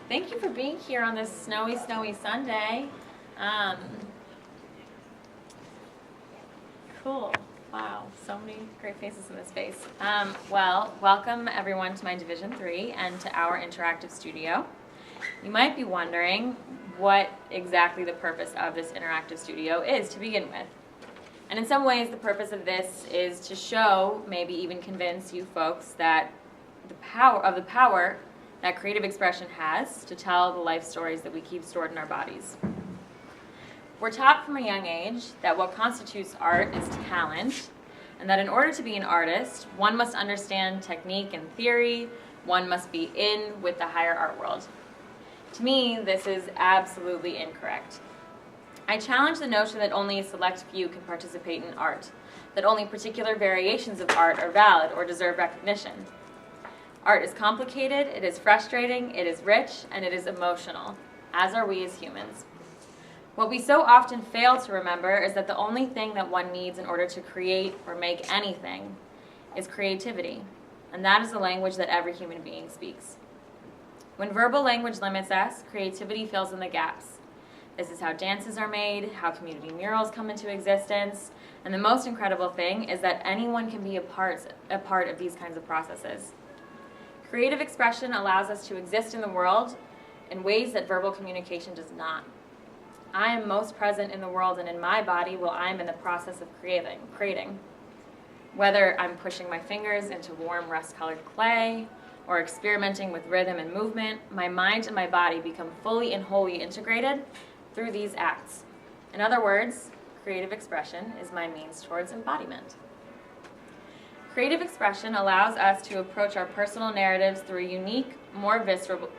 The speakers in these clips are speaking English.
Thank you for being here on this snowy Sunday. Cool. Wow, so many great faces in this space. Well, welcome everyone to my Division 3 and to our interactive studio. You might be wondering what exactly the purpose of this interactive studio is to begin with. And in some ways, the purpose of this is to show, maybe even convince you folks that the power that creative expression has to tell the life stories that we keep stored in our bodies. We're taught from a young age that what constitutes art is talent, and that in order to be an artist, one must understand technique and theory, one must be in with the higher art world. To me, this is absolutely incorrect. I challenge the notion that only a select few can participate in art, that only particular variations of art are valid or deserve recognition. Art is complicated, it is frustrating, it is rich, and it is emotional, as are we as humans. What we so often fail to remember is that the only thing that one needs in order to create or make anything is creativity, and that is the language that every human being speaks. When verbal language limits us, creativity fills in the gaps. This is how dances are made, how community murals come into existence, and the most incredible thing is that anyone can be a part of these kinds of processes. Creative expression allows us to exist in the world in ways that verbal communication does not. I am most present in the world and in my body while I'm in the process of creating. Whether I'm pushing my fingers into warm rust-colored clay or experimenting with rhythm and movement, my mind and my body become fully and wholly integrated through these acts. In other words, creative expression is my means towards embodiment. Creative expression allows us to approach our personal narratives through a unique, more visceral,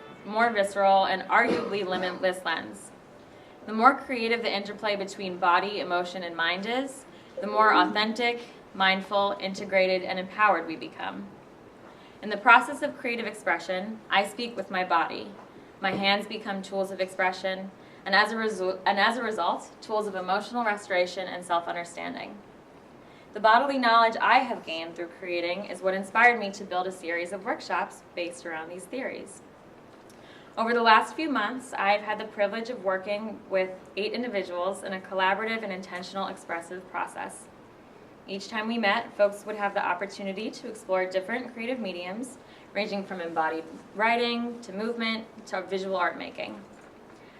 and arguably limitless lens. The more creative the interplay between body, emotion, and mind is, the more authentic, mindful, integrated, and empowered we become. In the process of creative expression, I speak with my body. My hands become tools of expression, and as a result, tools of emotional restoration and self-understanding. The bodily knowledge I have gained through creating is what inspired me to build a series of workshops based around these theories. Over the last few months, I've had the privilege of working with 8 individuals in a collaborative and intentional expressive process. Each time we met, folks would have the opportunity to explore different creative mediums, ranging from embodied writing to movement to visual art making.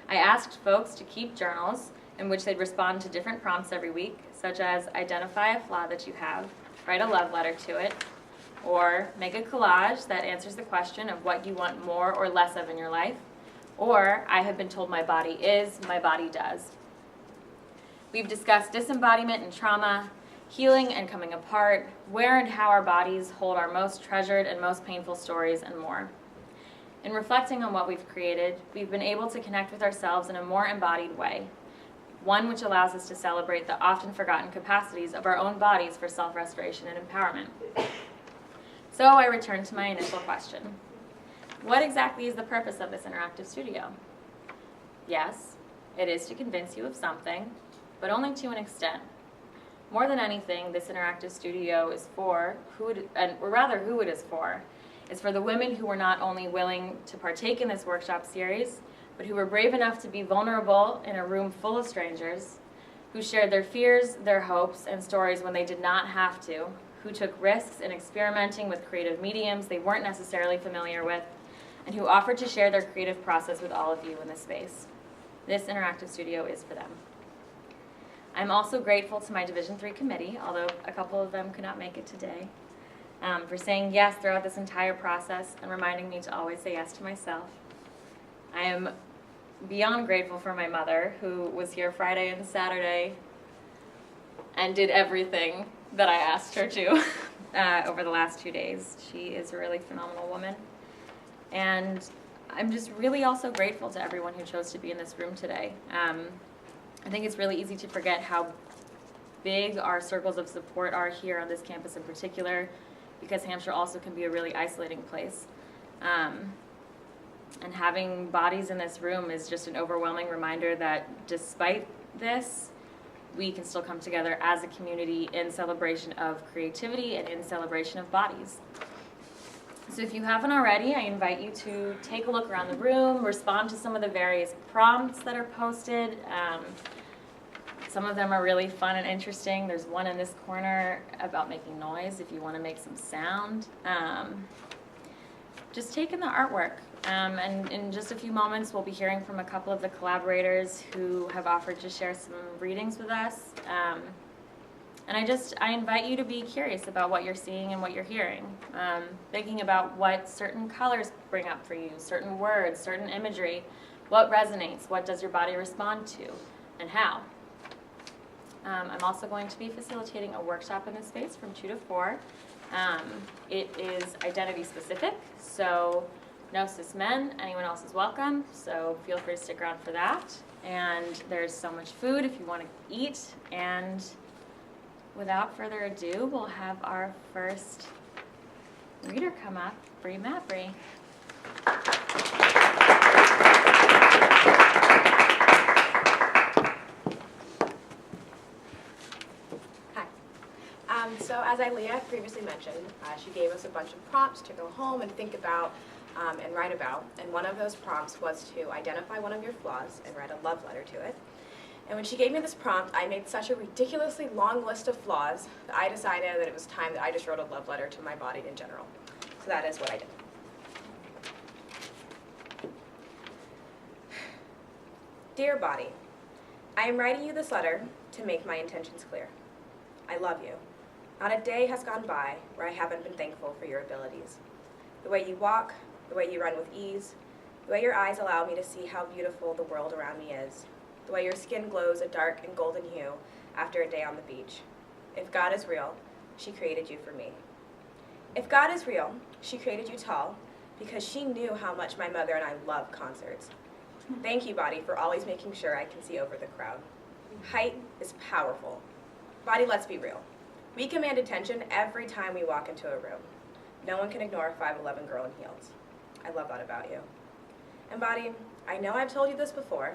I asked folks to keep journals in which they'd respond to different prompts every week, such as identify a flaw that you have, write a love letter to it, or make a collage that answers the question of what you want more or less of in your life, or I have been told my body is, my body does. We've discussed disembodiment and trauma, healing and coming apart, where and how our bodies hold our most treasured and most painful stories, and more. In reflecting on what we've created, we've been able to connect with ourselves in a more embodied way, one which allows us to celebrate the often forgotten capacities of our own bodies for self-restoration and empowerment. So I return to my initial question. What exactly is the purpose of this interactive studio? Yes, it is to convince you of something, but only to an extent. More than anything, this interactive studio is for, who it is for, is for the women who were not only willing to partake in this workshop series, but who were brave enough to be vulnerable in a room full of strangers, who shared their fears, their hopes, and stories when they did not have to, who took risks in experimenting with creative mediums they weren't necessarily familiar with, and who offered to share their creative process with all of you in this space. This interactive studio is for them. I'm also grateful to my Division 3 committee, although a couple of them could not make it today, for saying yes throughout this entire process and reminding me to always say yes to myself. I am beyond grateful for my mother, who was here Friday and Saturday and did everything that I asked her to over the last 2 days. She is a really phenomenal woman. And I'm just really also grateful to everyone who chose to be in this room today. I think it's really easy to forget how big our circles of support are here on this campus in particular, because Hampshire also can be a really isolating place. And having bodies in this room is just an overwhelming reminder that despite this, we can still come together as a community in celebration of creativity and in celebration of bodies. So if you haven't already, I invite you to take a look around the room, respond to some of the various prompts that are posted. Some of them are really fun and interesting. There's one in this corner about making noise if you want to make some sound. Just take in the artwork. And in just a few moments, we'll be hearing from a couple of the collaborators who have offered to share some readings with us. And I invite you to be curious about what you're seeing and what you're hearing. Thinking about what certain colors bring up for you, certain words, certain imagery, what resonates, what does your body respond to, and how. I'm also going to be facilitating a workshop in this space from 2 to 4. It is identity specific, so no cis men, anyone else is welcome, so feel free to stick around for that. And there's so much food if you want to eat, and without further ado, we'll have our first reader come up, Bree Mabry. So as Ilea previously mentioned, she gave us a bunch of prompts to go home and think about and write about. And one of those prompts was to identify one of your flaws and write a love letter to it. And when she gave me this prompt, I made such a ridiculously long list of flaws that I decided that it was time that I just wrote a love letter to my body in general. So that is what I did. Dear body, I am writing you this letter to make my intentions clear. I love you. Not a day has gone by where I haven't been thankful for your abilities. The way you walk, the way you run with ease, the way your eyes allow me to see how beautiful the world around me is, the way your skin glows a dark and golden hue after a day on the beach. If God is real, she created you for me. If God is real, she created you tall because she knew how much my mother and I love concerts. Thank you, body, for always making sure I can see over the crowd. Height is powerful. Body, let's be real. We command attention every time we walk into a room. No one can ignore a 5'11" girl in heels. I love that about you. And body, I know I've told you this before,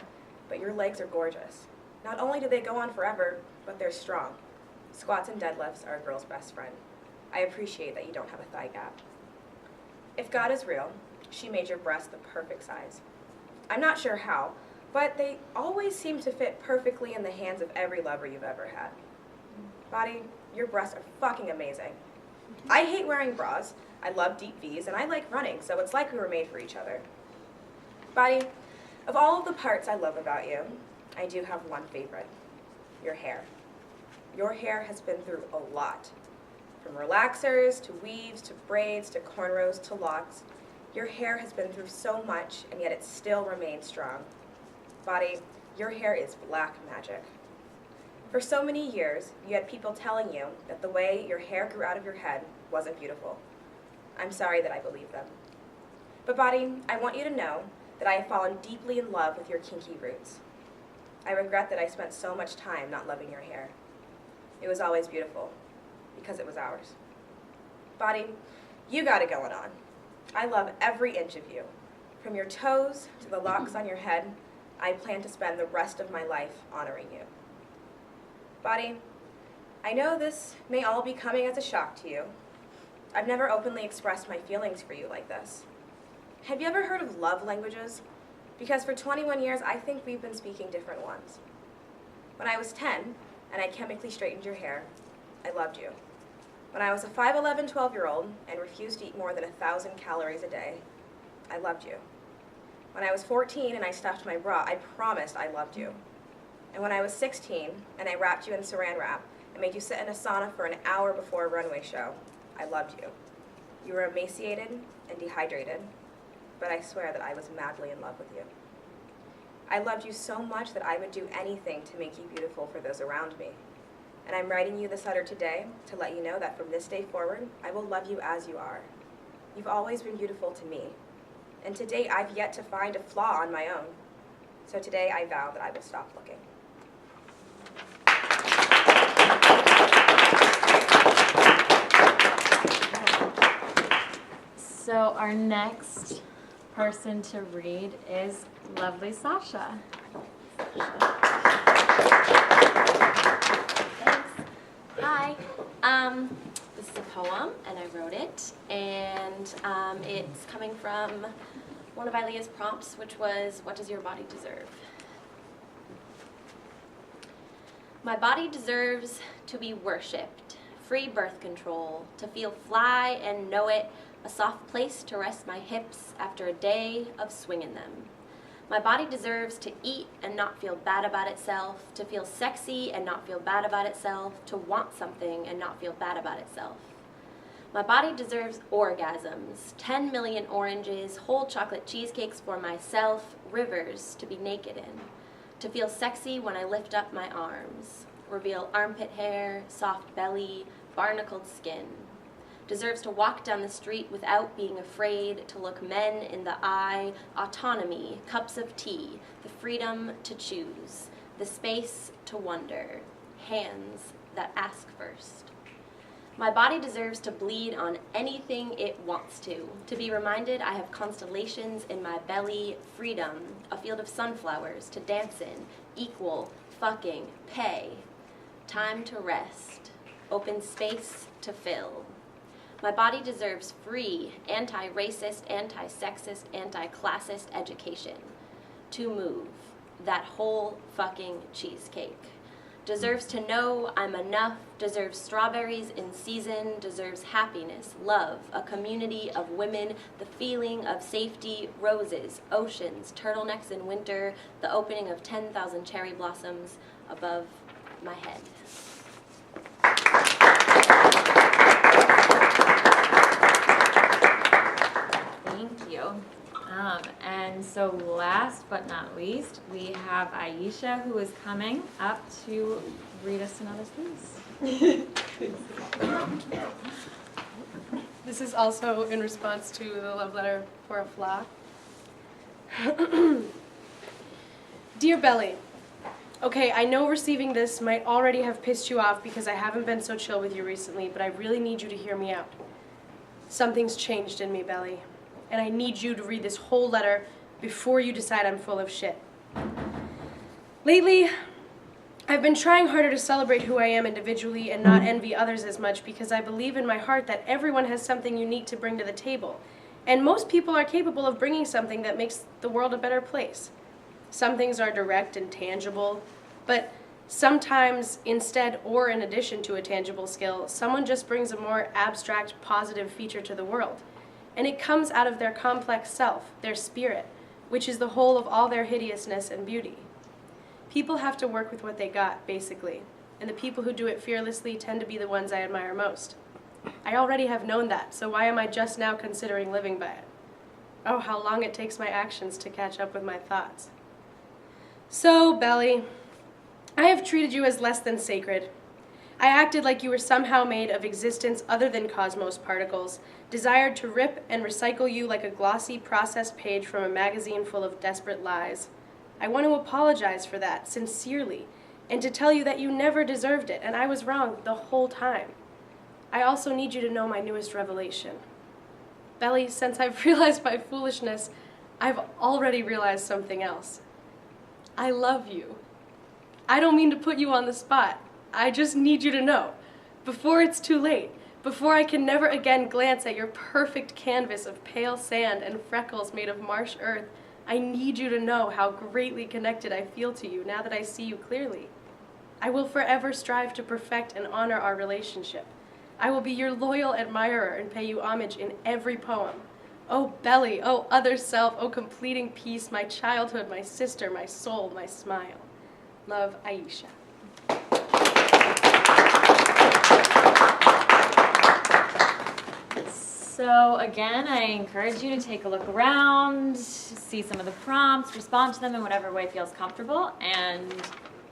but your legs are gorgeous. Not only do they go on forever, but they're strong. Squats and deadlifts are a girl's best friend. I appreciate that you don't have a thigh gap. If God is real, she made your breasts the perfect size. I'm not sure how, but they always seem to fit perfectly in the hands of every lover you've ever had. Body, your breasts are fucking amazing. I hate wearing bras, I love deep V's, and I like running, so it's like we were made for each other. Body, of all of the parts I love about you, I do have one favorite, your hair. Your hair has been through a lot. From relaxers, to weaves, to braids, to cornrows, to locks. Your hair has been through so much, and yet it still remains strong. Body, your hair is black magic. For so many years, you had people telling you that the way your hair grew out of your head wasn't beautiful. I'm sorry that I believed them. But body, I want you to know that I have fallen deeply in love with your kinky roots. I regret that I spent so much time not loving your hair. It was always beautiful, because it was ours. Body, you got it going on. I love every inch of you. From your toes to the locks on your head, I plan to spend the rest of my life honoring you. Body, I know this may all be coming as a shock to you. I've never openly expressed my feelings for you like this. Have you ever heard of love languages? Because for 21 years, I think we've been speaking different ones. When I was 10, and I chemically straightened your hair, I loved you. When I was a 5'11", 12-year-old and refused to eat more than 1,000 calories a day, I loved you. When I was 14 and I stuffed my bra, I promised I loved you. And when I was 16 and I wrapped you in saran wrap and made you sit in a sauna for an hour before a runway show, I loved you. You were emaciated and dehydrated, but I swear that I was madly in love with you. I loved you so much that I would do anything to make you beautiful for those around me. And I'm writing you this letter today to let you know that from this day forward, I will love you as you are. You've always been beautiful to me. And to date, I've yet to find a flaw on my own. So today, I vow that I will stop looking. So our next person to read is lovely Sasha. Thanks. Hi. This is a poem, and I wrote it, and it's coming from one of Ilea's prompts, which was, what does your body deserve? My body deserves to be worshipped, free birth control, to feel fly and know it, a soft place to rest my hips after a day of swinging them. My body deserves to eat and not feel bad about itself, to feel sexy and not feel bad about itself, to want something and not feel bad about itself. My body deserves orgasms, 10 million oranges, whole chocolate cheesecakes for myself, rivers to be naked in, to feel sexy when I lift up my arms, reveal armpit hair, soft belly, barnacled skin. Deserves to walk down the street without being afraid, to look men in the eye, autonomy, cups of tea, the freedom to choose, the space to wonder, hands that ask first. My body deserves to bleed on anything it wants to be reminded I have constellations in my belly, freedom, a field of sunflowers to dance in, equal, fucking, pay, time to rest, open space to fill. My body deserves free, anti-racist, anti-sexist, anti-classist education. To move, that whole fucking cheesecake. Deserves to know I'm enough, deserves strawberries in season, deserves happiness, love, a community of women, the feeling of safety, roses, oceans, turtlenecks in winter, the opening of 10,000 cherry blossoms above my head. Thank you. And so last but not least, we have Aisha, who is coming up to read us another piece. This is also in response to the love letter for a flock. Dear Belly, okay, I know receiving this might already have pissed you off because I haven't been so chill with you recently, but I really need you to hear me out. Something's changed in me, Belly, and I need you to read this whole letter before you decide I'm full of shit. Lately, I've been trying harder to celebrate who I am individually and not envy others as much because I believe in my heart that everyone has something unique to bring to the table, and most people are capable of bringing something that makes the world a better place. Some things are direct and tangible, but sometimes instead or in addition to a tangible skill, someone just brings a more abstract, positive feature to the world. And it comes out of their complex self, their spirit, which is the whole of all their hideousness and beauty. People have to work with what they got, basically, and the people who do it fearlessly tend to be the ones I admire most. I already have known that, so why am I just now considering living by it? Oh, how long it takes my actions to catch up with my thoughts. So, Belly, I have treated you as less than sacred. I acted like you were somehow made of existence other than cosmos particles, desired to rip and recycle you like a glossy, processed page from a magazine full of desperate lies. I want to apologize for that, sincerely, and to tell you that you never deserved it, and I was wrong the whole time. I also need you to know my newest revelation. Belly, since I've realized my foolishness, I've already realized something else. I love you. I don't mean to put you on the spot. I just need you to know, before it's too late, before I can never again glance at your perfect canvas of pale sand and freckles made of marsh earth, I need you to know how greatly connected I feel to you now that I see you clearly. I will forever strive to perfect and honor our relationship. I will be your loyal admirer and pay you homage in every poem. Oh, Belly, oh, other self, oh, completing piece, my childhood, my sister, my soul, my smile. Love, Aisha. So again, I encourage you to take a look around, see some of the prompts, respond to them in whatever way feels comfortable, and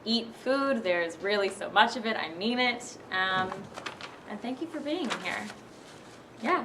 eat food. There's really so much of it. I mean it. And thank you for being here. Yeah.